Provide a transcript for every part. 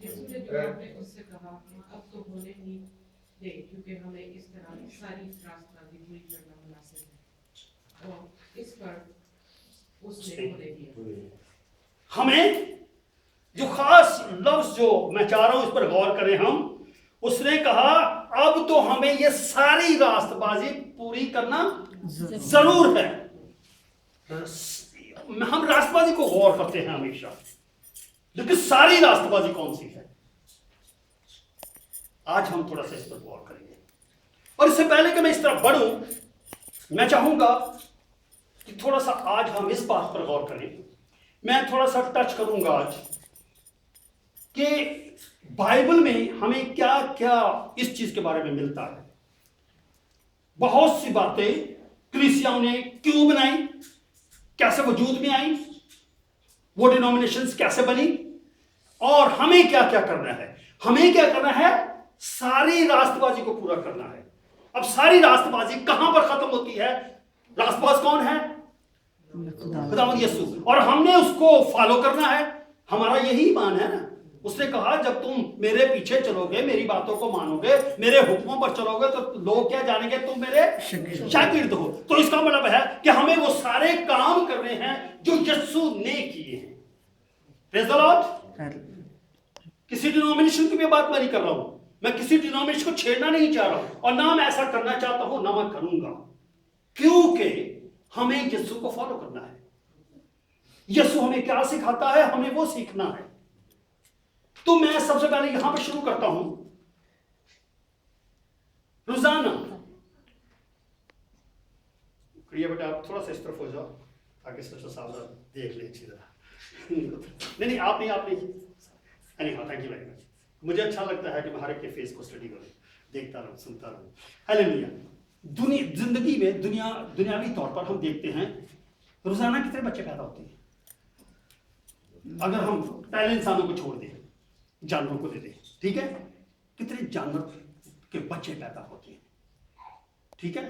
इसलिए जो आपने उससे कहा कि अब तो होने ही दे, क्योंकि हमें इस तरह सारी रास्ता भी पूरी करना मुनासिब है, और इस पर उसने होने दिया। हमें जो खास लफ्ज जो मैं चाह रहा हूं इस पर गौर करें हम, उसने कहा अब तो हमें ये सारी रास्तबाजी पूरी करना जरूर है। हम रास्तबाजी को गौर करते हैं हमेशा, लेकिन सारी रास्तबाजी कौन सी है, आज हम थोड़ा सा इस पर गौर करेंगे। और इससे पहले कि मैं इस तरफ बढ़ूं, मैं चाहूंगा कि थोड़ा सा आज हम इस बात पर गौर करें। मैं थोड़ा सा टच करूंगा आज कि बाइबल में हमें क्या क्या इस चीज के बारे में मिलता है। बहुत सी बातें कलीसियाओं ने क्यों बनाई, कैसे वजूद में आई, वो डिनोमिनेशंस कैसे बनी, और हमें क्या क्या करना है। हमें क्या करना है, सारी रास्तबाजी को पूरा करना है। अब सारी रास्तबाजी कहां पर खत्म होती है? रास्तबाज कौन है? खुदावंद यीशु, और हमने उसको फॉलो करना है। हमारा यही ईमान है ना। उसने कहा जब तुम मेरे पीछे चलोगे, मेरी बातों को मानोगे, मेरे हुक्मों पर चलोगे, तो लोग क्या जानेंगे, तुम मेरे शागिर्द हो। तो इसका मतलब है कि हमें वो सारे काम करने हैं जो यीशु ने किए हैं। Praise the Lord. किसी डिनोमिनेशन की भी बात मैं नहीं कर रहा हूं, मैं किसी डिनोमिनेशन को छेड़ना नहीं चाह रहा हूं, और ना मैं ऐसा करना चाहता हूं, ना मैं करूंगा, क्योंकि हमें यीशु को फॉलो करना है। यीशु हमें क्या सिखाता है, हमें वो सीखना है। तो मैं सबसे पहले यहां पर शुरू करता हूं। रोजाना प्रिय बेटा, आप थोड़ा सा इस तरफ हो जाओ ताकि सच्चा सावधान देख ले अच्छी तरह। नहीं आप नहीं हाँ, थैंक यू वेरी मच। मुझे अच्छा लगता है कि मैं हर एक के फेस को स्टडी करूं, देखता रहूं, सुनता रहूं। हालेलुया। जिंदगी में दुनियावी तौर पर हम देखते हैं रोजाना कितने बच्चे पैदा होते हैं। अगर हम पहले इंसानों को छोड़ दें, जानवरों को दे दें, ठीक है, कितने जानवर के बच्चे पैदा होते हैं, ठीक है।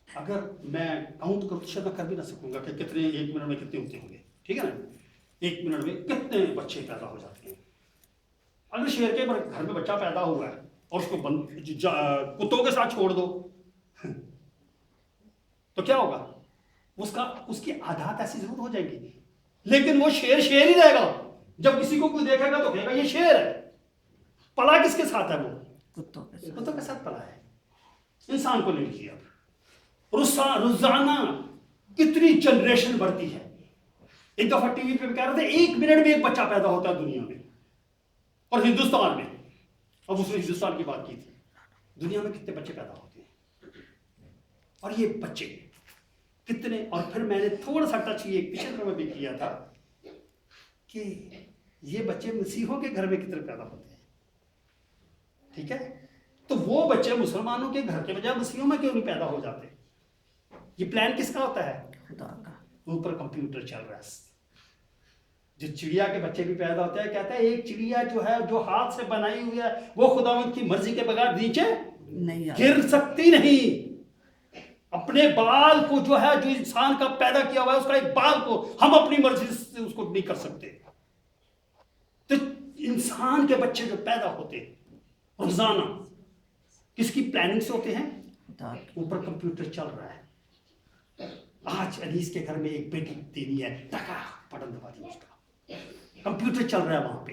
अगर मैं काउंट करूं तो शायद मैं कर भी ना सकूंगा कि कितने, एक मिनट में कितने होते होंगे, ठीक है ना। एक मिनट में कितने बच्चे पैदा हो जाते हैं। अगर शेर के घर में बच्चा पैदा हुआ है और उसको कुत्तों के साथ छोड़ दो तो क्या होगा, उसकी आदत ऐसी जरूर हो जाएगी, लेकिन वो शेर ही रहेगा। जब किसी को कोई देखेगा तो कहेगा ये शेर है। पला किसके साथ है? वो कुत्तों के साथ पला है, इंसान को नहीं किया। रोजाना कितनी जनरेशन बढ़ती है। एक दफा टीवी पे कह रहे थे 1 मिनट में एक बच्चा पैदा होता है दुनिया में, और हिंदुस्तान में। अब उसने हिंदुस्तान की बात की थी, दुनिया में कितने बच्चे पैदा होते हैं, और ये बच्चे कितने। और फिर मैंने थोड़ा सा टच ये पिछले में भी किया था कि ये बच्चे मसीहों के घर में कितने पैदा होते हैं, ठीक है। तो वो बच्चे मुसलमानों के घर के बजाय मसीहों में क्यों नहीं पैदा हो जाते? ये प्लान किसका होता है? खुदा का। ऊपर कंप्यूटर चल रहा है। जो चिड़िया के बच्चे भी पैदा होते हैं, कहता है एक चिड़िया जो है, जो हाथ से बनाई हुई है, वो खुदावंद की मर्जी के बगैर नीचे नहीं गिर सकती नहीं। अपने बाल को जो है, जो इंसान का पैदा किया हुआ है, उसका एक बाल को हम अपनी मर्जी से उसको नहीं कर सकते। तो इंसान के बच्चे जो पैदा होते हैं रोजाना किसकी प्लानिंग से होते हैं? ऊपर कंप्यूटर चल रहा है। आज अनीस के घर में एक बेटी देनी है, टका बटन दबा दिया, उसका कंप्यूटर चल रहा है वहां पे।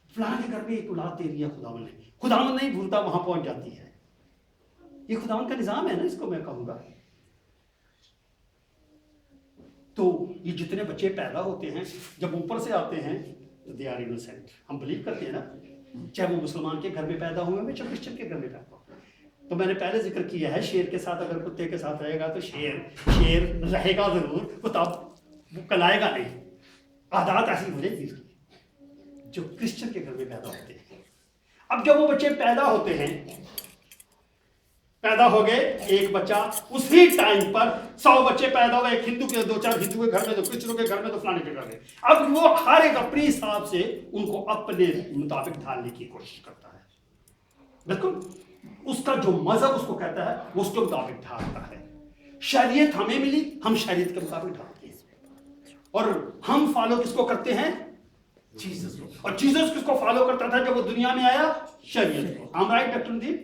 फलाने घर में एक औलाद दे दिया खुदावन नहीं भूलता, वहां पहुंच जाती है। ये खुदावन का निजाम है ना, इसको मैं कहूंगा। तो ये जितने बच्चे पैदा होते हैं, जब ऊपर से आते हैं तो दे आर इनोसेंट। हम बिलीव करते हैं ना, चाहे वो मुसलमान के घर में पैदा हुए हैं, चाहे क्रिश्चियन के घर में पैदा हो। तो मैंने पहले जिक्र किया है, शेर के साथ अगर कुत्ते के साथ रहेगा तो शेर रहेगा जरूर, कुत्ता कलाएगा नहीं। आदत ऐसी हो जाएगी इसकी, जो क्रिश्चियन के घर में पैदा होते हैं। अब जब वो बच्चे पैदा होते हैं, पैदा हो गए एक बच्चा, उसी टाइम पर 100 बच्चे पैदा हुए, एक हिंदू के, 2-4 हिंदू के घर में, तो क्रिश्चियनों के घर में, तो फलाने के घर में। अब वो हर एक अपने हिसाब से उनको अपने मुताबिक ढालने की कोशिश करता है। बिल्कुल उसका जो मजहब उसको कहता है वो उसके मुताबिक ढालता है। शरीयत हमें मिली, हम शरीयत के मुताबिक ढालते हैं। और हम फॉलो किसको करते हैं? जीसस को। और जीसस किसको फॉलो करता था जब वो दुनिया में आया? शरीयत को। I'm right, doctor Nadeem?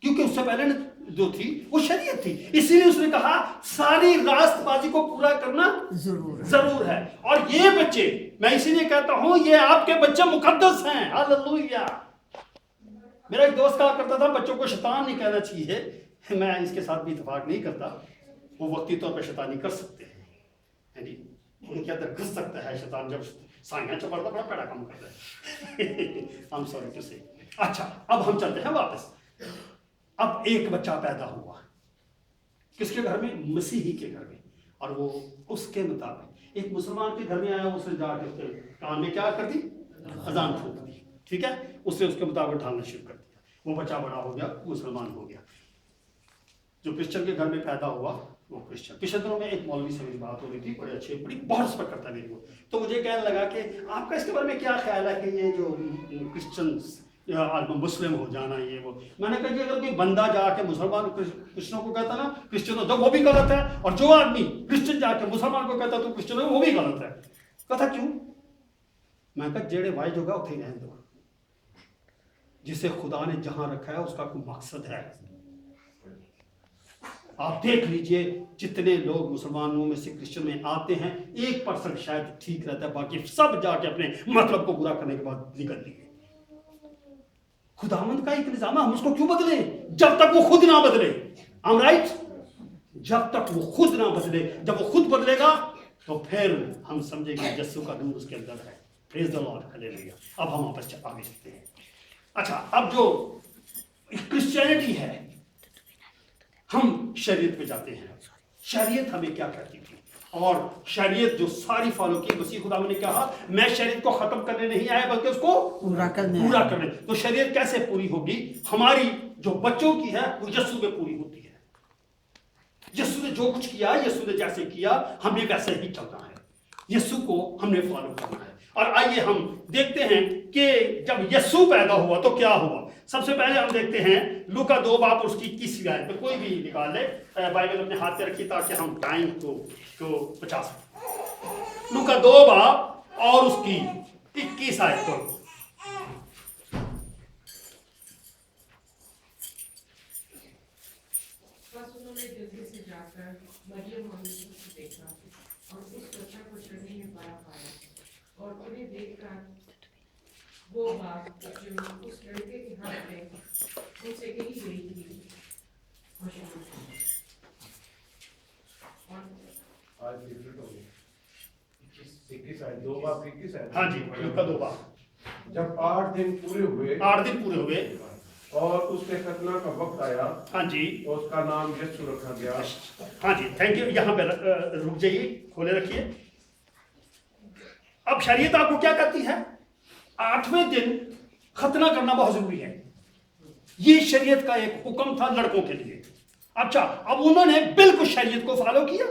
क्योंकि उससे पहले जो थी वो शरीयत थी, इसीलिए उसने कहा सारी रास्तबाजी को पूरा करना जरूर है। और ये बच्चे, मैं इसीलिए कहता हूं ये आपके बच्चे मुकद्दस हैं। हालेलुया। मेरा एक दोस्त कहा करता था बच्चों को शैतान नहीं कहना चाहिए। मैं इसके साथ भी इत्तेफाक नहीं करता। वो वक्ती तौर पर शैतानी कर सकते हैं, उनके अंदर घुस सकता है शैतान। जब साइयां चपड़ता बड़ा पैड़ा काम करता है। I'm sorry to say। अच्छा, अब हम चलते हैं वापस। अब एक बच्चा पैदा हुआ, किसके घर में? मसीही के घर में। और वो उसके मुताबिक एक मुसलमान के घर में आया, उसने जाकर उसके कान में क्या कर दी? अजान फूंक दी। ठीक है, उसने उसके मुताबिक ढालना शुरू कर दिया। वो बच्चा बड़ा हो गया, मुसलमान हो गया। जो क्रिश्चियन के घर में पैदा हुआ वो क्रिश्चियन। पिछले दिनों में एक मौलवी से मेरी बात हो रही थी, बड़ी अच्छी, बड़ी बहुत रिस्पेक्ट करता है मेरी को। तो मुझे कहने लगा कि आपका इसके बारे में क्या ख्याल है कि ये जो क्रिश्चियन मुस्लिम हो जाना, ये वो। मैंने कहा कि अगर कोई बंदा जाके मुसलमान क्रिश्चियनों को कहता ना क्रिश्चियन तो वो भी गलत है, और जो आदमी क्रिश्चियन जाके मुसलमान को कहता तो क्रिश्चियन वो भी गलत है। कहता क्यों? मैं कहा जेड़े भाई जोगा उठे रहने दो। जिसे खुदा ने जहां रखा है उसका कोई मकसद है। आप देख लीजिए जितने लोग मुसलमानों में से क्रिश्चियन में आते हैं 1% शायद ठीक रहता है, बाकी सब जाके अपने मतलब को पूरा करने के बाद निकल लिए। खुदावंद का एक निजाम है, हम उसको क्यों बदले जब तक वो खुद ना बदले? I'm right? जब तक वो खुद ना बदले। जब वो खुद बदलेगा तो फिर हम समझेंगे यीशु का नूर उसके अंदर है। Praise the Lord, hallelujah. अब हम वापस आगे चलते हैं। अच्छा, अब जो क्रिश्चियनिटी है, हम शरीयत पे जाते हैं। शरीयत हमें क्या कहती थी? और शरीयत जो सारी फॉलो की, मसीह खुदा ने कहा मैं शरीयत को खत्म करने नहीं आया बल्कि उसको पूरा करने। तो शरीयत कैसे पूरी होगी? हमारी जो बच्चों की है वो यीशु में पूरी होती है। यीशु ने जो कुछ किया, यीशु ने जैसे किया, हमें वैसे ही चलना है। यीशु को हमने फॉलो करना है। और आइए हम देखते हैं कि जब यीशु पैदा हुआ तो क्या हुआ। सबसे पहले हम देखते हैं लूका 2 बाब उसकी 21वीं आयत पे। कोई भी निकाल ले, बाइबल अपने हाथ पे रखिए ताकि हम टाइम को बचा सकें। लूका 2 बाब और उसकी 21 आयत को। बस उन्होंने जल्दी से जाकर मरियम और यूसुफ को देखा और उस बच्चा को चढ़ने में बड़ा पाया, और उन्हें देखकर वो बात जो उस लड़के के हाथ में उनसे कही गई थी मशहूर थी। और आज डिफरेंट हो गई 21 है, 2 बार 21 है। हाँ जी, लूका 2 बाब। जब 8 दिन पूरे हुए 8 दिन पूरे हुए और उसके खतना का वक्त आया, हाँ जी, तो उसका नाम यीशु रखा गया। हाँ जी, थैंक यू। यहाँ पे रुक जाइए, खोले रखिए। अब शरीयत आपको क्या कहती है? 8वें दिन खतना करना बहुत जरूरी है। ये शरीयत का एक हुक्म था लड़कों के लिए। अच्छा, अब उन्होंने बिल्कुल शरीयत को फॉलो किया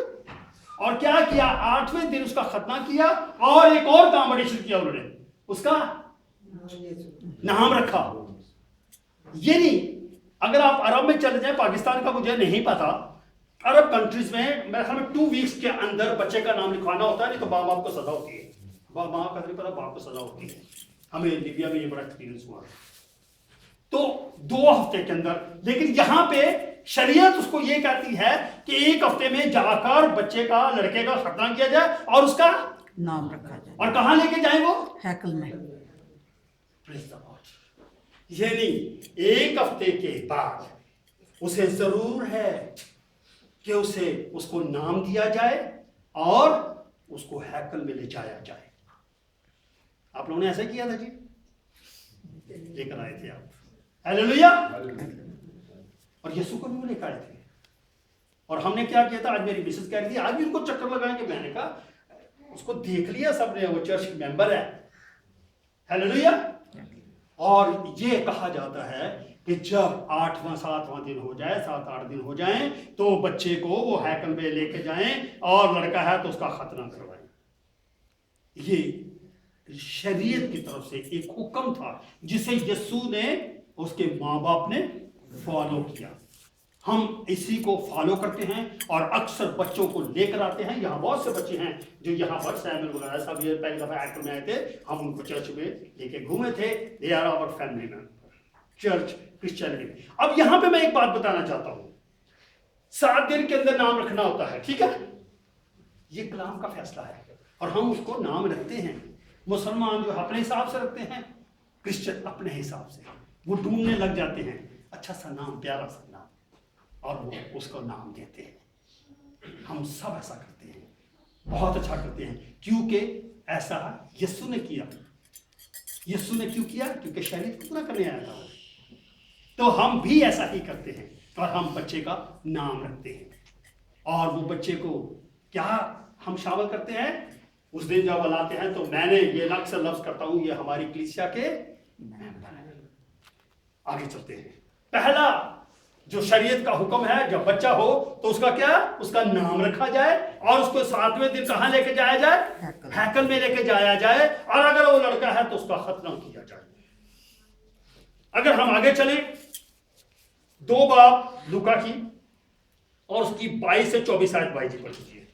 और क्या किया? 8वें दिन उसका खतना किया और एक और काम बड़ी किया उन्होंने, उसका नाम रखा। ये नहीं, अगर आप अरब में चले जाए, पाकिस्तान का मुझे नहीं पता, अरब कंट्रीज में मेरे ख्याल में 2 वीक्स के अंदर बच्चे का नाम लिखवाना होता है, नहीं तो बाप को सजा होती है। बाप का नहीं पता, बाप को सजा होती है। हमें लिबिया में ये बड़ा एक्सपीरियंस हुआ। तो 2 हफ्ते के अंदर, लेकिन यहां पे शरीयत उसको ये कहती है कि 1 हफ्ते में जाकर बच्चे का, लड़के का खतना किया जाए और उसका नाम रखा जाए। और कहां लेके जाए? वो हैकल में। ये नहीं, 1 हफ्ते के बाद उसे जरूर है कि उसको नाम दिया जाए और उसको हैकल में ले जाया जाए। आप लोगों ने ऐसा किया था जी, लेकर आए थे आप। हालेलुया। और यीशु को भी लेकर आए थे। और हमने क्या किया था? आज मेरी मिसेस कह रही थी आज भी उनको चक्कर लगाएंगे। मैंने कहा उसको देख लिया सबने, वो चर्च मेंबर है। हालेलुया। और ये कहा जाता है कि जब 8वां 7वां दिन हो जाए, 7-8 दिन हो जाएं, तो बच्चे को वो हैकल में लेके जाएं और लड़का है तो उसका खतना करवाएं। ये शरीयत की तरफ से एक हुक्म था जिसे यीशु ने, उसके माँ बाप ने फॉलो किया। हम इसी को फॉलो करते हैं और अक्सर बच्चों को लेकर आते हैं। यहाँ बहुत से बच्चे हैं जो यहाँ पर सैमुअल वगैरह सब ये पहली दफा एक्ट में आए थे, हम उनको चर्च में लेके घूमे थे। They are our family member, church Christianity. अब यहाँ पे मैं एक बात बताना चाहता हूँ, 7 दिन के अंदर नाम रखना होता है, ठीक है, ये कलाम का फैसला है और हम उसको नाम रखते हैं। मुसलमान जो अपने हिसाब से रखते हैं, क्रिश्चियन अपने हिसाब से, वो ढूंढने लग जाते हैं अच्छा सा नाम, प्यारा सा नाम, और वो उसको नाम देते हैं। हम सब ऐसा करते हैं, बहुत अच्छा करते हैं, क्योंकि ऐसा यीशु ने किया। यीशु ने क्यों किया? क्योंकि शरीयत को पूरा करने आया था। तो हम भी ऐसा ही करते हैं और हम बच्चे का नाम रखते हैं। और वो बच्चे को क्या हम शामिल करते हैं? उस दिन जब लाते हैं तो मैंने ये अक्सर लफ्ज करता हूं, ये हमारी कलीसिया के मेंबर हैं। आगे चलते हैं। पहला जो शरीयत का हुक्म है, जब बच्चा हो तो उसका क्या, उसका नाम रखा जाए और उसको 7वें दिन कहां लेके जाया जाए? हैकल में लेके जाया जाए। और अगर वो लड़का है तो उसका खतना किया जाए। अगर हम आगे चले, 2 बाब लूका की और उसकी 22 से 24 आयत भाई जी पढ़ लीजिए।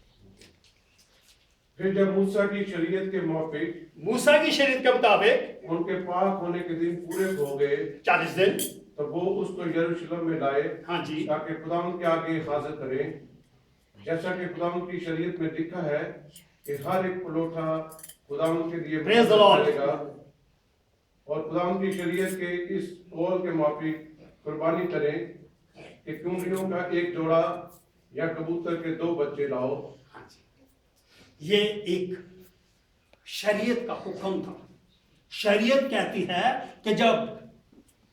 फिर जब मूसा की शरीयत के मुताबिक, मूसा की शरीयत के मुताबिक उनके पाक होने के दिन पूरे हो गए 40 दिन, तो वो उसको यरूशलेम में लाए, हाँ जी, ताकि खुदावंद के आगे हाजिर करें, जैसा कि खुदावंद की शरीयत में लिखा है कि हर एक पलोठा खुदावंद के लिए Praise the Lord. करेगा। और खुदावंद की शरीयत के इस कौल के मुताबिक कुर्बानी करें कि कुंडलियों का एक जोड़ा या कबूतर के 2 बच्चे लाओ। हाँ जी। ये एक शरीयत का हुक्म था। शरीयत कहती है कि जब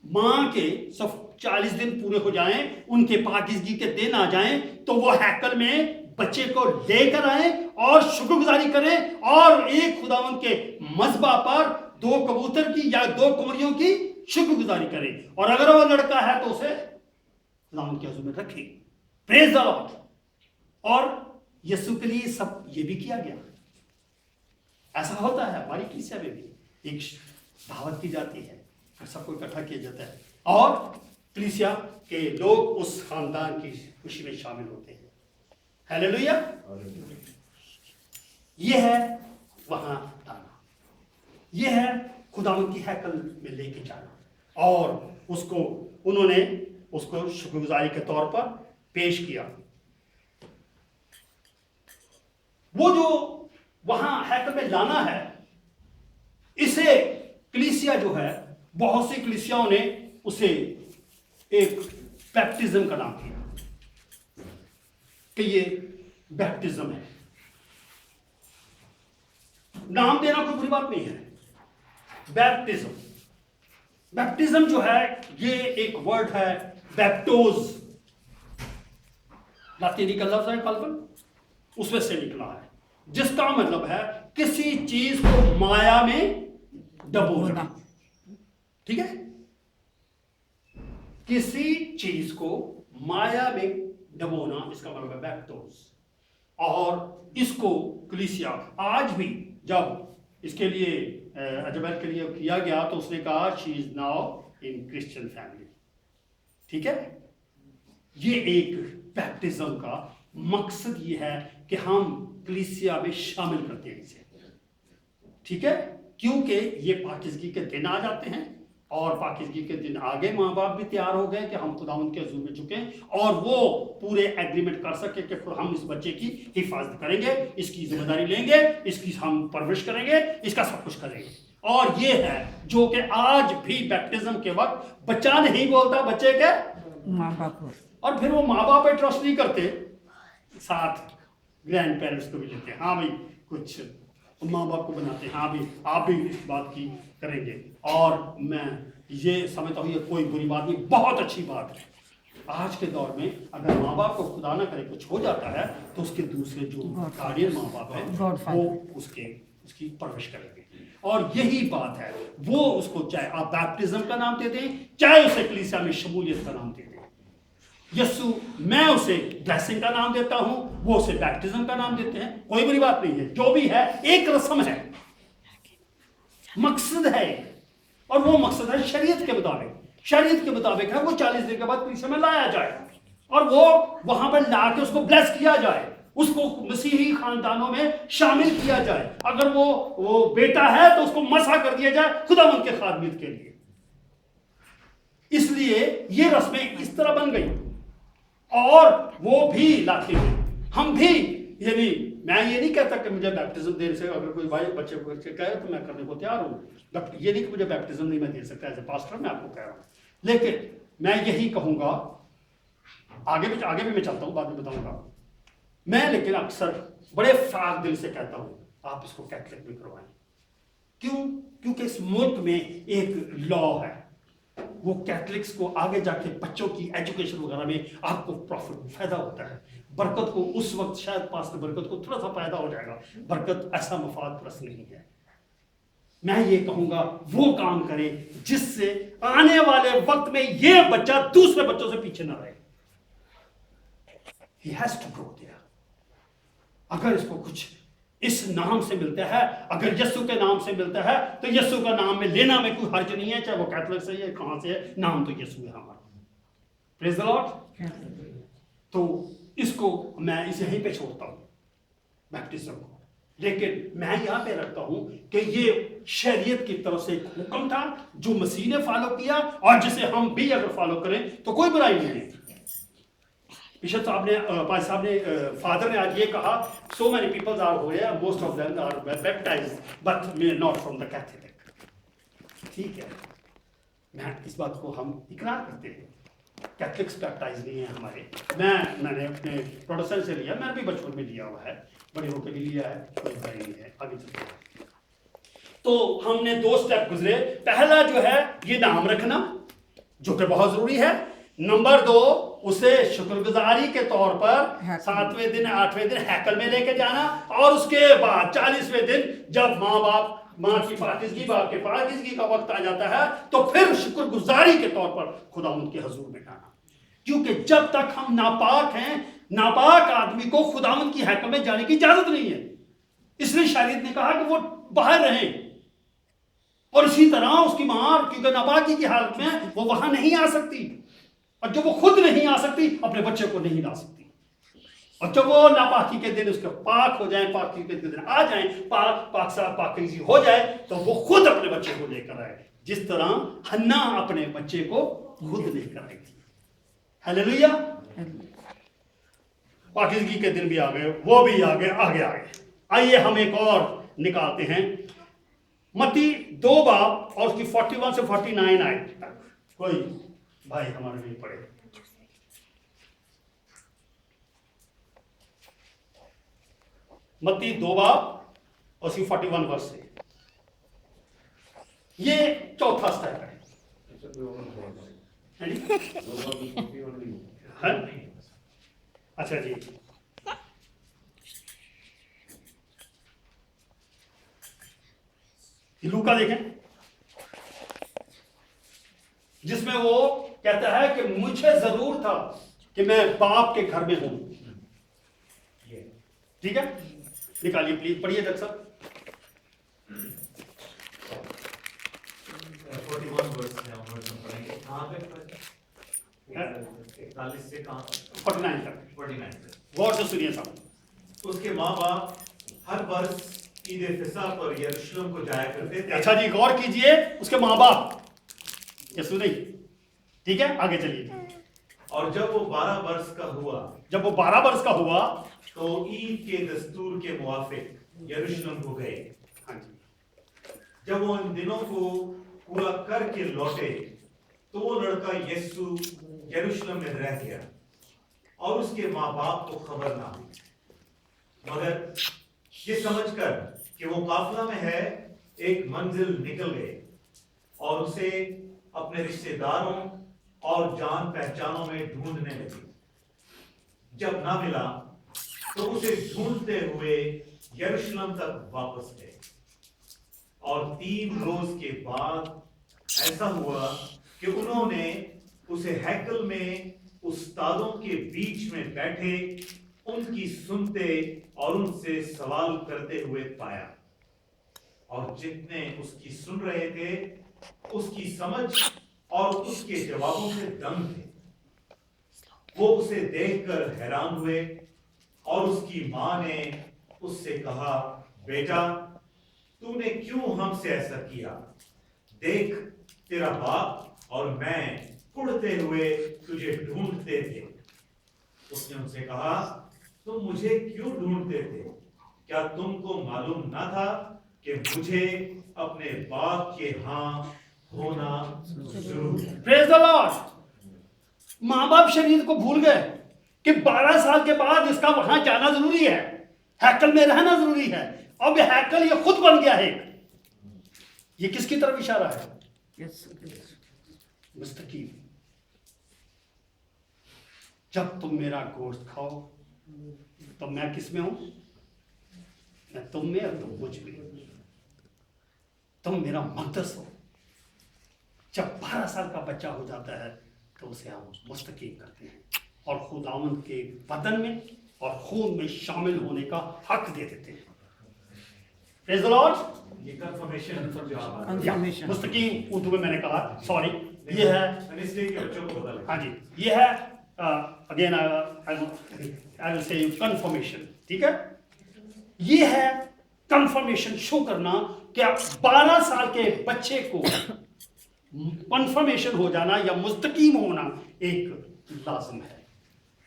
मां के सब 40 दिन पूरे हो जाएं, उनके पाकीज़गी के दिन आ जाएं, तो वो हैकल में बच्चे को लेकर आए और शुक्रगुजारी करें और एक खुदावंद के मज़बा पर 2 कबूतर की या 2 कुमरियों की शुक्रगुजारी करें। और अगर वो लड़का है तो उसे खुदावंद के हुज़ूर में रखें। Praise the Lord. और यीशु के लिए सब ये भी किया गया। ऐसा होता है हमारी कलीसिया में भी, एक दावत की जाती है, फिर सबको इकट्ठा किया जाता है और कलीसिया के लोग उस खानदान की खुशी में शामिल होते हैं। हालेलुया। ये है वहां लाना, ये है खुदावंद की हैकल में लेके जाना और उसको उन्होंने उसको शुक्रगुजारी के तौर पर पेश किया। वो जो वहां हैकल में लाना है, इसे कलीसिया जो है, बहुत सी कलीसियाओं ने उसे एक बैप्टिज्म का नाम दिया कि ये बैप्टिज्म है। नाम देना कोई बुरी बात नहीं है। बैप्टिज्म, बैप्टिज्म जो है ये एक वर्ड है बैप्टोज, लातीनी का लफ्ज है कल्पन, उसमें से निकला है, जिसका मतलब है किसी चीज को माया में डबोना। ठीक है, किसी चीज को माया में डबोना, इसका मतलब है बैप्टोज। और इसको कलीसिया आज भी, जब इसके लिए अजबेल के लिए किया गया तो उसने कहा she is now in Christian family. ठीक है, ये एक बैप्टिज्म का मकसद ये है कि हम कलीसिया में शामिल करते हैं इसे। ठीक है, क्योंकि ये पाकीज़गी के दिन आ जाते हैं और पाकीज़गी के दिन आगे माँ बाप भी तैयार हो गए कि हम खुदावंद के हुजूर में झुकें और वो पूरे एग्रीमेंट कर सके कि हम इस बच्चे की हिफाजत करेंगे, इसकी जिम्मेदारी लेंगे, इसकी हम परवरिश करेंगे, इसका सब कुछ करेंगे। और ये है जो कि आज भी बैप्टिज्म के वक्त बच्चा नहीं बोलता बच्चे के माँ बाप को, और फिर वो माँ बाप पे ट्रस्ट नहीं करते, साथ ग्रैंड पेरेंट्स को भी लेते हैं, हाँ भाई कुछ माँ बाप को बनाते हैं, हाँ भाई आप भी इस बात की करेंगे। और मैं ये समझता हूँ ये कोई बुरी बात नहीं, बहुत अच्छी बात है। आज के दौर में अगर माँ बाप को खुदा ना करे कुछ हो जाता है तो उसके दूसरे जो गार्डियन माँ बाप हैं वो उसकी परवरिश करेंगे। और यही बात है, वो उसको चाहे आप बैप्टिज्म का नाम दे दें, चाहे उसे कलीसिया में शमूलियत का नाम दे दें। यीशु, मैं उसे ब्लेसिंग का नाम देता हूं, वो उसे बैप्टिज्म का नाम देते हैं, कोई बुरी बात नहीं है। जो भी है एक रस्म है, मकसद है, और वो मकसद है शरीयत के मुताबिक। शरीयत के मुताबिक है वो 40 दिन के बाद कलीसिया में लाया जाए और वो वहां पर लाके उसको ब्लेस किया जाए, उसको मसीही खानदानों में शामिल किया जाए। अगर वो बेटा है तो उसको मसा कर दिया जाए खुदावंद के खादमियत के लिए। इसलिए ये रस्में इस तरह बन गई, और वो भी लाते हुए हम भी, यानी मैं ये नहीं कहता कि मुझे बैप्टिज्म देने से, अगर कोई भाई बच्चे को कहे तो मैं करने को तैयार हूँ, बट ये नहीं कि मुझे बैप्टिज्म नहीं मैं दे सकता एज ए पास्टर, मैं आपको कह रहा हूँ। लेकिन मैं यही कहूंगा, आगे भी मैं चलता हूँ, बाद में बताऊंगा मैं, लेकिन अक्सर बड़े फ्राग दिल से कहता हूं आप इसको कैथलिक में करवाएं। क्यों? क्योंकि इस मुल्क में एक लॉ है, वो कैथलिक्स को आगे जाके बच्चों की एजुकेशन वगैरह में आपको प्रॉफिट फायदा होता है। बरकत को उस वक्त शायद पास बरकत को थोड़ा सा फायदा हो जाएगा, बरकत ऐसा मफाद परस्त नहीं है। मैं ये कहूंगा वो काम करें जिससे आने वाले वक्त में ये बच्चा दूसरे बच्चों से पीछे ना रहे। He has to grow there. अगर इसको कुछ इस नाम से मिलता है, अगर यीशु के नाम से मिलता है, तो यीशु का नाम में लेना में कोई हर्ज नहीं है, चाहे वो कैथलिक से है कहां से है, नाम तो यीशु है हमारा। Praise the Lord. तो इसको मैं इसे यहीं पे छोड़ता हूं बैप्टिज्म को, लेकिन मैं यहां पे रखता हूं कि ये शरीयत की तरफ से एक हुक्म था जो मसीह ने फॉलो किया, और जिसे हम भी अगर फॉलो करें तो कोई बुराई नहीं है। बिशप साहब ने, पाज साहब ने, फादर ने आज ये कहा, सो मेनी पीपल्स आर हो गया, most of them are baptised but may not from the Catholic. ठीक है, मैं इस बात को हम इकरार करते हैं, कैथलिक्स बैप्टाइज नहीं है हमारे। मैंने अपने प्रोटेस्टेंट से लिया, मैंने भी बचपन में लिया हुआ है, बड़े होकर भी लिया है, कोई भय नहीं है। आगे चलते हैं तो हमने 2 स्टेप गुजरे। पहला जो है ये नाम रखना, जो कि बहुत जरूरी है। नंबर 2, उसे शुक्रगुजारी के तौर पर 7वें दिन 8वें दिन हैकल में लेके जाना, और उसके बाद 40वें दिन जब माँ की पाकीज़गी, बाप के पाकीज़गी का वक्त आ जाता है, तो फिर शुक्रगुजारी के तौर पर खुदावंद के हजूर में जाना। क्योंकि जब तक हम नापाक हैं, नापाक आदमी को खुदावंद की हैकल में जाने की इजाजत नहीं है। इसलिए शरीयत ने कहा कि वो बाहर रहें, और इसी तरह उसकी मां, क्योंकि नापाकी की हालत में वो वहां नहीं आ सकती, और जब वो खुद नहीं आ सकती अपने बच्चे को नहीं ला सकती, और जब वो नापाकी के दिन उसके पाक हो जाए, पाकी के दिन आ जाए, पाकीज़ी हो जाए, तो वो खुद अपने बच्चे को लेकर आए, जिस तरह हन्ना अपने बच्चे को खुद लेकर आई थी। हालेलुया। पाकीज़गी के दिन भी आ गए, वो भी आ गए, आगे आ गए। आइए हम एक और निकालते हैं, मत्ती 2 बाब और उसकी 41 से 49 आयत तक। कोई भाई हमारे नहीं पढ़े। मत्ती 2 बाब और उसकी 41 वर्ष से, ये चौथा स्टेप है। अच्छा जी, लूका देखें, जिसमें वो कहता है कि मुझे जरूर था कि मैं बाप के घर में हूं। ठीक है, निकालिए प्लीज, पढ़िए डॉक्टर साहब। 41 वर्स है, हम पढ़ेंगे कहां पे? 41 से कहां? 49 तक। 49 तक। गौर से सुनिए साहब। उसके माँ बाप हर वर्ष ईद फिसा पर यरूशलेम को जाया करते थे। अच्छा जी, गौर कीजिए, उसके माँ बाप, यीशु नहीं। ठीक है, आगे चलिए। और जब वो 12 वर्ष का हुआ, जब वो 12 वर्ष का हुआ, तो ईद के दस्तूर के मुआफिक यरूशलेम को गए। हाँ जी, जब वो इन दिनों को पूरा करके लौटे, तो वो लड़का यीशु यरूशलेम में रह गया, और उसके माँ बाप को खबर ना हुई, मगर ये समझकर कि वो काफिला में है, एक मंजिल निकल गए और उसे अपने रिश्तेदारों और जान पहचानों में ढूंढने लगे। जब ना मिला तो उसे ढूंढते हुए यरूशलेम तक वापस गए, और 3 रोज के बाद ऐसा हुआ कि उन्होंने उसे हैकल में उस्तादों के बीच में बैठे उनकी सुनते और उनसे सवाल करते हुए पाया, और जितने उसकी सुन रहे थे उसकी समझ और उसके जवाबों से दंग थे। वो उसे देखकर हैरान हुए और उसकी मां ने उससे कहा, बेटा तूने क्यों हमसे ऐसा किया? देख, तेरा बाप और मैं कुढ़ते हुए तुझे ढूंढते थे। उसने उनसे कहा, तुम मुझे क्यों ढूंढते थे? क्या तुमको मालूम ना था कि मुझे अपने बाप के यहाँ होना जरूर है? Praise the Lord. माँ बाप शरीर को भूल गए कि 12 साल के बाद इसका वहां जाना जरूरी है, हैकल में रहना जरूरी है। अब ये हैकल ये खुद बन गया है। ये किसकी तरफ इशारा है? मुस्तकीम। जब तुम मेरा गोश्त खाओ तो मैं किस में हूं? मैं तुम में और तुम मुझ में। तुम मेरा मकदस हो। जब 12 साल का बच्चा हो जाता है तो उसे हम मुस्तकीम करते हैं और खुदावंद के बदन में और खून में शामिल होने का हक दे देते हैं। Praise the Lord. ये कंफर्मेशन कंफर्मेशन मुस्तकीम उर्दू में मैंने कहा, सॉरी, ये है के बच्चों को पता लगा। हाँ जी, ये है again I will say confirmation. ठीक है, ये है कंफर्मेशन, शो करना कि 12 साल के बच्चे को कंफर्मेशन हो जाना या मुस्तकीम होना एक लाजिम है।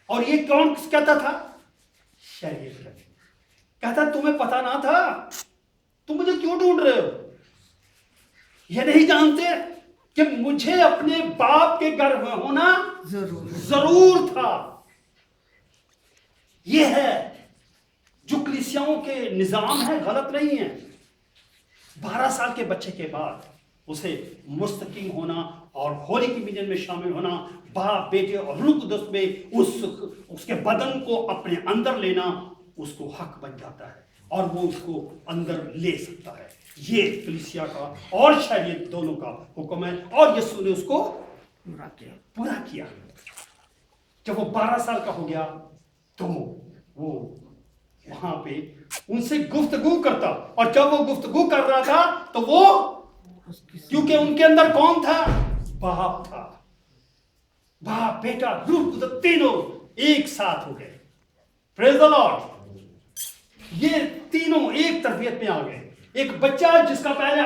और ये कौन कहता था? शरीयत कहता, तुम्हें पता ना था? तुम मुझे क्यों ढूंढ रहे हो? ये नहीं जानते कि मुझे अपने बाप के गर्भ में होना जरूर था। ये है जो कलीसियाओं के निजाम है, गलत नहीं है। 12 साल के बच्चे के बाद उसे मुस्तकीम होना और होली कम्युनियन में शामिल होना, बाप बेटे और रूह कुदस में उसके बदन को अपने अंदर लेना उसको हक बन जाता है और वो उसको अंदर ले सकता है। ये कलीसिया का और शरीयत दोनों का हुक्म है और यीशु ने उसको पूरा किया। जब वो 12 साल का हो गया तो वो वहां पे उनसे गुफ्तगू करता, और जब वो गुफ्तगू कर रहा था तो वो, क्योंकि उनके अंदर कौन था? बाप था। बाप बेटा रूह कुदस तीनों एक साथ हो गए। Praise the Lord. ये तीनों एक तरबियत में आ गए। एक बच्चा जिसका पहले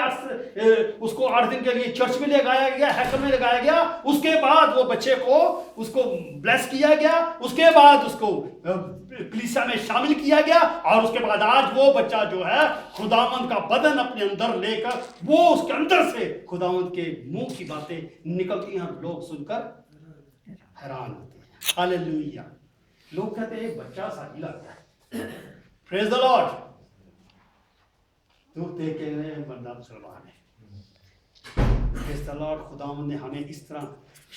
उसको 8 दिन के लिए चर्च में ले गाया गया, हैकल में लगाया गया, उसके बाद वो बच्चे को उसको ब्लेस किया गया, उसके बाद उसको कलीसिया में शामिल किया गया, और उसके बाद आज वो बच्चा जो है खुदावंद का बदन अपने अंदर लेकर वो उसके अंदर से खुदावंद के मुंह की बातें निकलती हैं, लोग सुनकर हैरान होते हैं। हालेलुया। लोग कहते हैं बच्चा सा ही लगता है। Praise the Lord. दूर देख के बंदा मुसलमान है। Praise the Lord. खुदावंद ने हमें इस तरह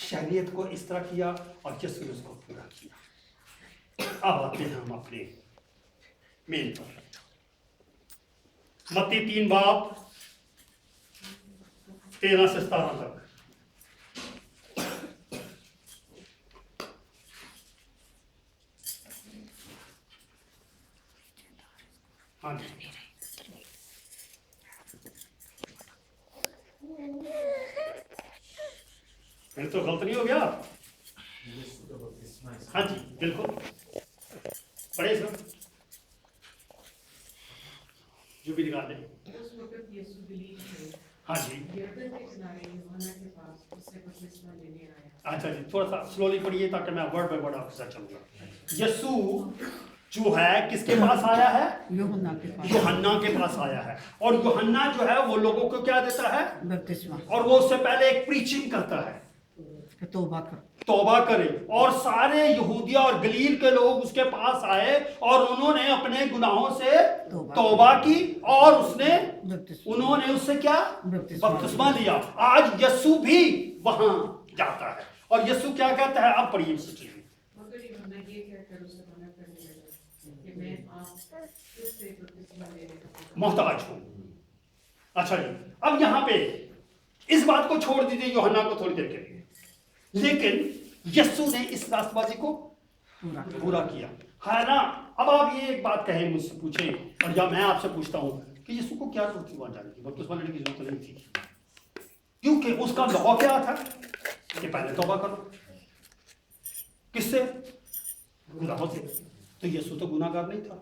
शरीयत को इस तरह किया और यीशु ने उसको पूरा किया। अब आते हैं हम अपने मेन पर। मत्ती 3 बाब 13 से 17 तक। हाँ जी, मैं तो गलत नहीं हो गया? हाँ जी बिल्कुल, पढ़े सर, जो भी निकाल दे। उस वक्त यीशु गलील में हाँ जी, यरदन के किनारे यूहन्ना के पास उससे बपतिस्मा लेने आया। अच्छा जी, थोड़ा सा स्लोली पढ़िए ताकि मैं वर्ड बाय वर्ड आपके साथ चलूंगा। यीशु जो है किसके पास आया है? यूहन्ना के पास आया है। और यूहन्ना जो है वो लोगों को क्या देता है? बपतिस्मा। और वो उससे पहले एक प्रीचिंग करता है, तौबा करे। और सारे यहूदिया और गलील के लोग उसके पास आए और उन्होंने अपने गुनाहों से तौबा की और उन्होंने उससे क्या? बपतिस्मा लिया। आज यीशु भी वहां जाता है और यीशु क्या कहता है? अब पढ़िए। मगर यूहन्ना ये कहकर उसे मना करने लगा कि मैं आपसे बपतिस्मा लेने का मोहताज हूं। अच्छा जी, अब यहां पे इस बात को छोड़ दीजिए यूहन्ना को थोड़ी देर के लिए, लेकिन यीशु ने इस रास्तबाजी को पूरा किया है ना। अब आप ये एक बात कहें, मुझसे पूछें, और या मैं आपसे पूछता हूं कि यीशु को क्या जरूरत थी वहां जाने की? बपतिस्मा लेने की जरूरत नहीं थी, क्योंकि उसका लॉ क्या था कि पहले तौबा करो। किससे? गुनाहों से। तो यीशु तो गुनाहगार नहीं था,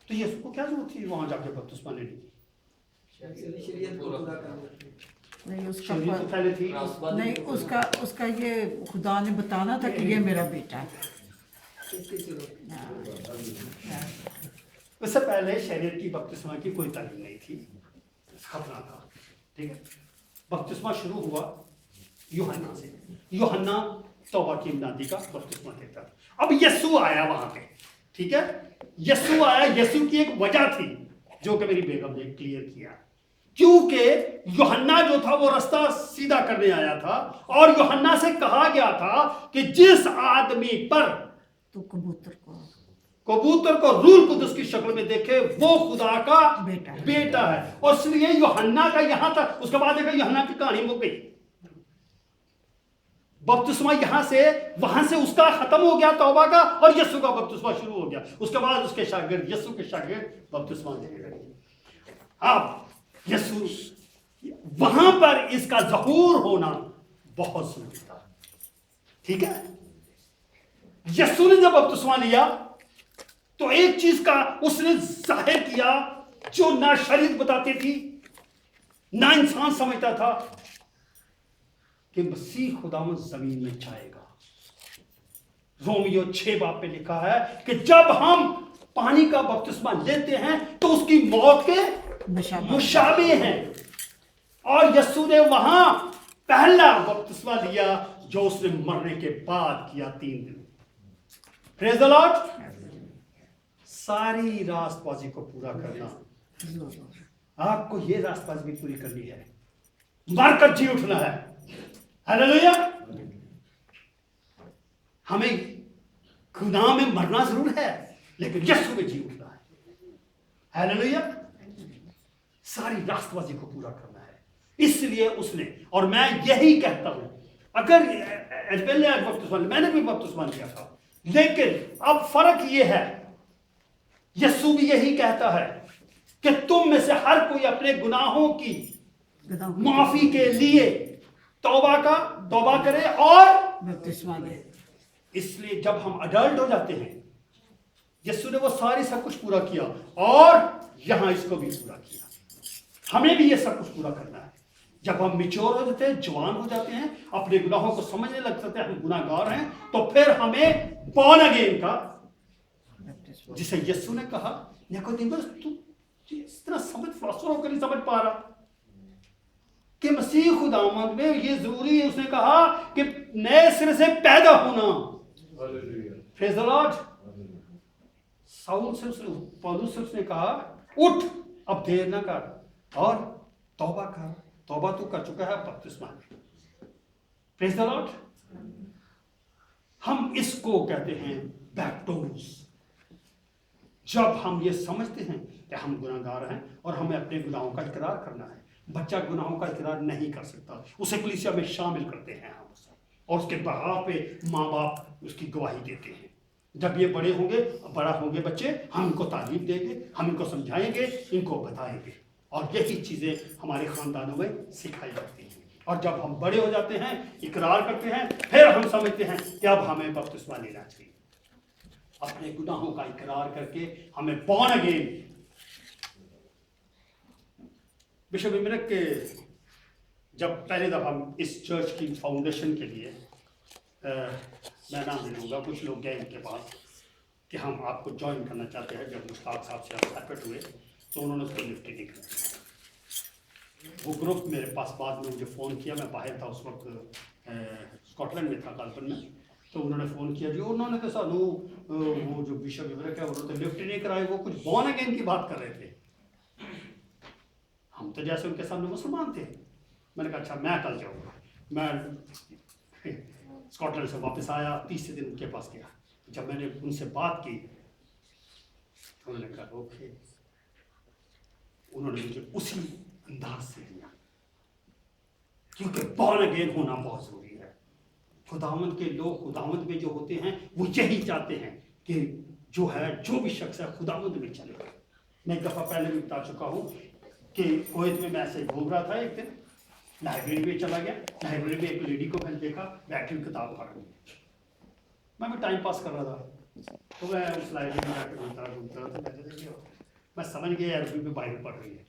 तो यीशु को क्या जरूरत थी वहां जाके बपतिस्मा लेने की? शरीयत को पूरा करना। नहीं उसका शरीर तो पहले थी। नहीं उसका ये खुदा ने बताना था कि ये मेरा बेटा है। उससे पहले शरीर की बपतिस्मा की कोई तालीम नहीं थी, खतरा था। ठीक है, बपतिस्मा शुरू हुआ यूहन्ना से। यूहन्ना तौबा की इमदादी का बपतिस्मा देता था। अब यीशु आया वहां पे, ठीक है, यीशु आया। यीशु की एक वजह थी जो कि मेरी बेगम ने क्लियर किया, क्योंकि यूहन्ना जो था वो रास्ता सीधा करने आया था, और यूहन्ना से कहा गया था कि जिस आदमी पर तो कबूतर को रूल कुदस की शक्ल में देखे वो खुदा का बेटा है। और इसलिए यूहन्ना का यहां तक, उसके बाद देखा यूहन्ना की कहानी मुक गई। बपतिस्मा यहां से वहां से उसका खत्म हो गया तौबा का, और यीशु का बपतिस्मा शुरू हो गया। उसके बाद उसके शागिर्द, यीशु के शागिर्द बपतिस्मा देने लगे। अब यीशु वहां पर इसका ज़हूर होना बहुत जरूरी था। ठीक है, यीशु ने जब बपतिस्मा लिया तो एक चीज का उसने जाहिर किया जो ना शरीयत बताती थी ना इंसान समझता था, कि मसीह खुदावंद जमीन में छाएगा। रोमियो 6 बाब पे लिखा है कि जब हम पानी का बपतिस्मा लेते हैं तो उसकी मौत के मुशाबे हैं। और यीशु ने वहां पहला बपतिस्मा लिया जो उसने मरने के बाद किया 3 दिन। Praise the Lord. सारी रास्तबाजी को पूरा करना, आपको ये रास्तबाजी भी पूरी करनी है, मरकर जी उठना है। हालेलुया। हमें गुनाह में मरना जरूर है, लेकिन यीशु में जी उठना है। हालेलुया। सारी रास्तबाजी को पूरा करना है, इसलिए उसने, और मैं यही कहता हूं, अगर पहले मैंने भी बपतिस्मा लिया था, लेकिन अब फर्क यह है, यीशु भी यही कहता है कि तुम में से हर कोई अपने गुनाहों की माफी के लिए तौबा करे और बपतिस्मा ले। इसलिए जब हम अडल्ट हो जाते हैं, यीशु ने वो सारी सब कुछ पूरा किया, और यहां इसको भी पूरा किया। हमें भी ये सब कुछ पूरा करना है। जब हम मिच्योर हो जाते हैं, जवान हो जाते हैं, अपने गुनाहों को समझने लग जाते हैं, हम गुनाहगार हैं, तो फिर हमें बॉर्न अगेन का, जिसे यीशु ने कहा, निकोदेमुस तू इस तरह समझ, फिलोसोफर होकर नहीं समझ पा रहा कि मसीह खुदावंद में ये जरूरी है। उसने कहा कि नए सिरे से पैदा होना। Praise the Lord. साउल से उसने, पौलुस से उसने कहा, उठ अब देर ना कर और तौबा कर। तौबा तू कर चुका है, बपतिस्मा। Praise the Lord. हम इसको कहते हैं बैप्टिज्म। जब हम ये समझते हैं कि हम गुनाहगार हैं और हमें अपने गुनाहों का इकरार करना है। बच्चा गुनाहों का इकरार नहीं कर सकता, उसे कलीसिया में शामिल करते हैं हम, और उसके बहाव पे माँ बाप उसकी गवाही देते हैं। जब ये बड़ा होंगे बच्चे, हम इनको तालीम देंगे, हम इनको समझाएंगे, इनको बताएंगे, और यही चीज़ें हमारे ख़ानदानों में सिखाई जाती हैं। और जब हम बड़े हो जाते हैं, इकरार करते हैं, फिर हम समझते हैं कि अब हमें बपतिस्मा लेना चाहिए। अपने गुनाहों का इकरार करके हमें बॉर्न अगेन। बिशप इमरक के जब पहले दफा हम इस चर्च की फाउंडेशन के लिए, मैं नाम नहीं लूँगा, कुछ लोग गए इनके पास कि हम आपको ज्वाइन करना चाहते हैं। जब मुश्ताक साहब से हम प्रकट हुए तो उन्होंने उसको लिफ्ट नहीं किया। वो ग्रुप मेरे पास बाद में मुझे फ़ोन किया, मैं बाहर था उस वक्त, स्कॉटलैंड में था कालपन में, तो उन्होंने फ़ोन किया जी, उन्होंने तो सानू वो जो बिशप इमरक है उन्होंने तो लिफ्ट नहीं कराई, वो कुछ बॉर्न अगेन की बात कर रहे थे। हम तो जैसे उनके सामने मुसलमान थे। मैंने कहा अच्छा मैं कल जाऊँगा। मैं स्कॉटलैंड से वापस आया, तीसरे दिन उनके पास गया। जब मैंने उनसे बात की तो उन्होंने कहा ओके। उन्होंने मुझे उसी अंदाज से लिया, क्योंकि बॉर्न अगेन होना बहुत ज़रूरी है। खुदावंद के लोग खुदावंद में जो होते हैं वो यही चाहते हैं कि जो भी शख्स है खुदावंद में चले। मैं एक दफ़ा पहले भी बता चुका हूँ कि कुवैत में मैं ऐसे घूम रहा था एक दिन, लाइब्रेरी में चला गया, लाइब्रेरी में एक लेडी को मैंने देखा बैठी हुई किताब पढ़ रही है। मैं भी टाइम पास कर रहा था, तो मैं उस लाइब्रेरी में जाकर घूमता तो मैंने देखा, मैं समझ गया अरबी में बाइबल पढ़ रही है।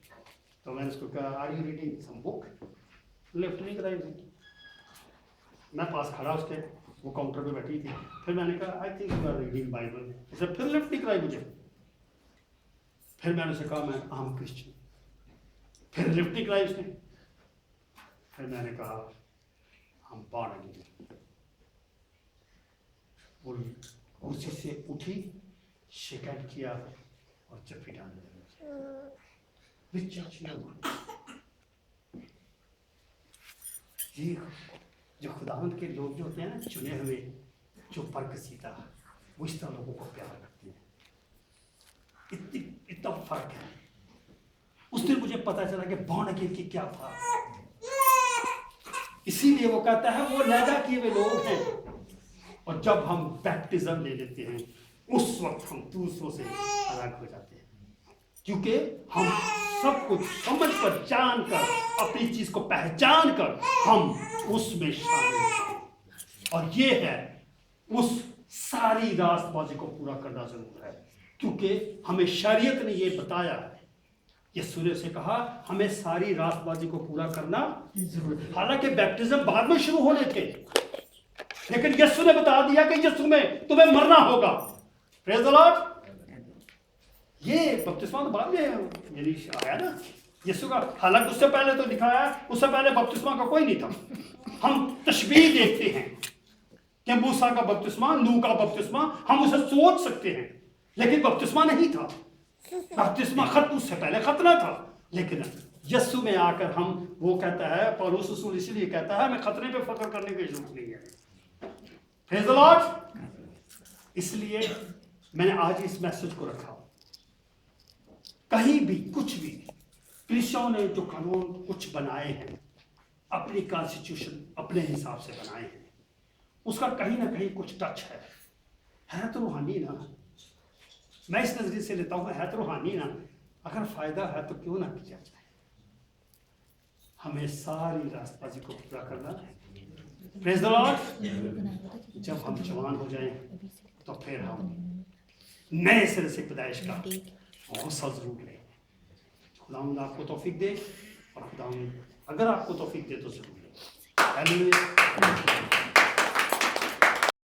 तो मैंने उसको कहा are you reading some book, left नहीं कराई। मैं पास खड़ा उसके, वो काउंटर पे बैठी थी। फिर मैंने कहा I think you are reading Bible. उसे फिर लेफ्ट नहीं कराई मुझे। फिर मैंने उसे कहा मैं आम क्रिश्चियन, फिर लिफ्ट नहीं कराई उसने। फिर मैंने कहा हम बॉर्न अगेन। वो कुर्सी से उठी, शिकायत किया और जफ्फी डालने लगी। ये जो खुदावंद के लोग जो होते हैं ना, चुने हुए, जो बरकसीदा, वो इस तरह लोगों को प्यार करते हैं। इतना फर्क है। उस दिन मुझे पता चला कि बॉर्न अगेन की क्या था। इसीलिए वो कहता है वो लैदा किए हुए लोग हैं, और जब हम बैप्टिज्म ले लेते हैं उस वक्त हम दूसरों से अलग हो जाते हैं, क्योंकि हम सब कुछ समझ कर, जान कर, अपनी चीज को पहचान कर हम उसमें शामिल हैं। और ये है उस सारी रास्तबाजी को पूरा करना जरूर है, क्योंकि हमें शरीयत ने ये बताया है। यीशु ने से कहा हमें सारी रास्तबाजी को पूरा करना जरूर है। हालांकि बैप्टिज्म बाद में शुरू होने थे, लेकिन यीशु ने बता दिया कि यीशु में तुम्हें मरना होगा। Praise the Lord. ये बपतिस्मा तो बाद में यानी आया ना यीशु का। हालांकि उससे पहले तो लिखा है, उससे पहले बपतिस्मा का कोई नहीं था। हम तशबीह देखते हैं कि मूसा का बपतिस्मा, नूह का बपतिस्मा, हम उसे सोच सकते हैं, लेकिन बपतिस्मा नहीं था। बपतिस्मा खत्म, उससे पहले खतना था। लेकिन यीशु में आकर हम, वो कहता है पौलुस रसूल इसलिए कहता है हमें खतने पे फक्र करने की जरूरत नहीं है। Praise the Lord. इसलिए मैंने आज इस मैसेज को रखा। कहीं भी कुछ भी क्रिश्चियनों ने जो कानून कुछ बनाए हैं, अपनी कॉन्स्टिट्यूशन अपने हिसाब से बनाए हैं, उसका कहीं ना कहीं कुछ टच है तो रूहानी ना। मैं इस नजरिए से लेता हूँ, है तो रूहानी ना। अगर फायदा है तो क्यों ना किया जाए। हमें सारी रास्तबाजी को पूरा करना है। Praise the Lord. जब हम जवान हो जाएं तो फिर हम नए सिरे से पैदाइश का हौसला जरूर लें। खुदावंद आपको तौफीक दे, और खुदावंद अगर आपको तौफीक दे तो जरूर लें। हालेलुया।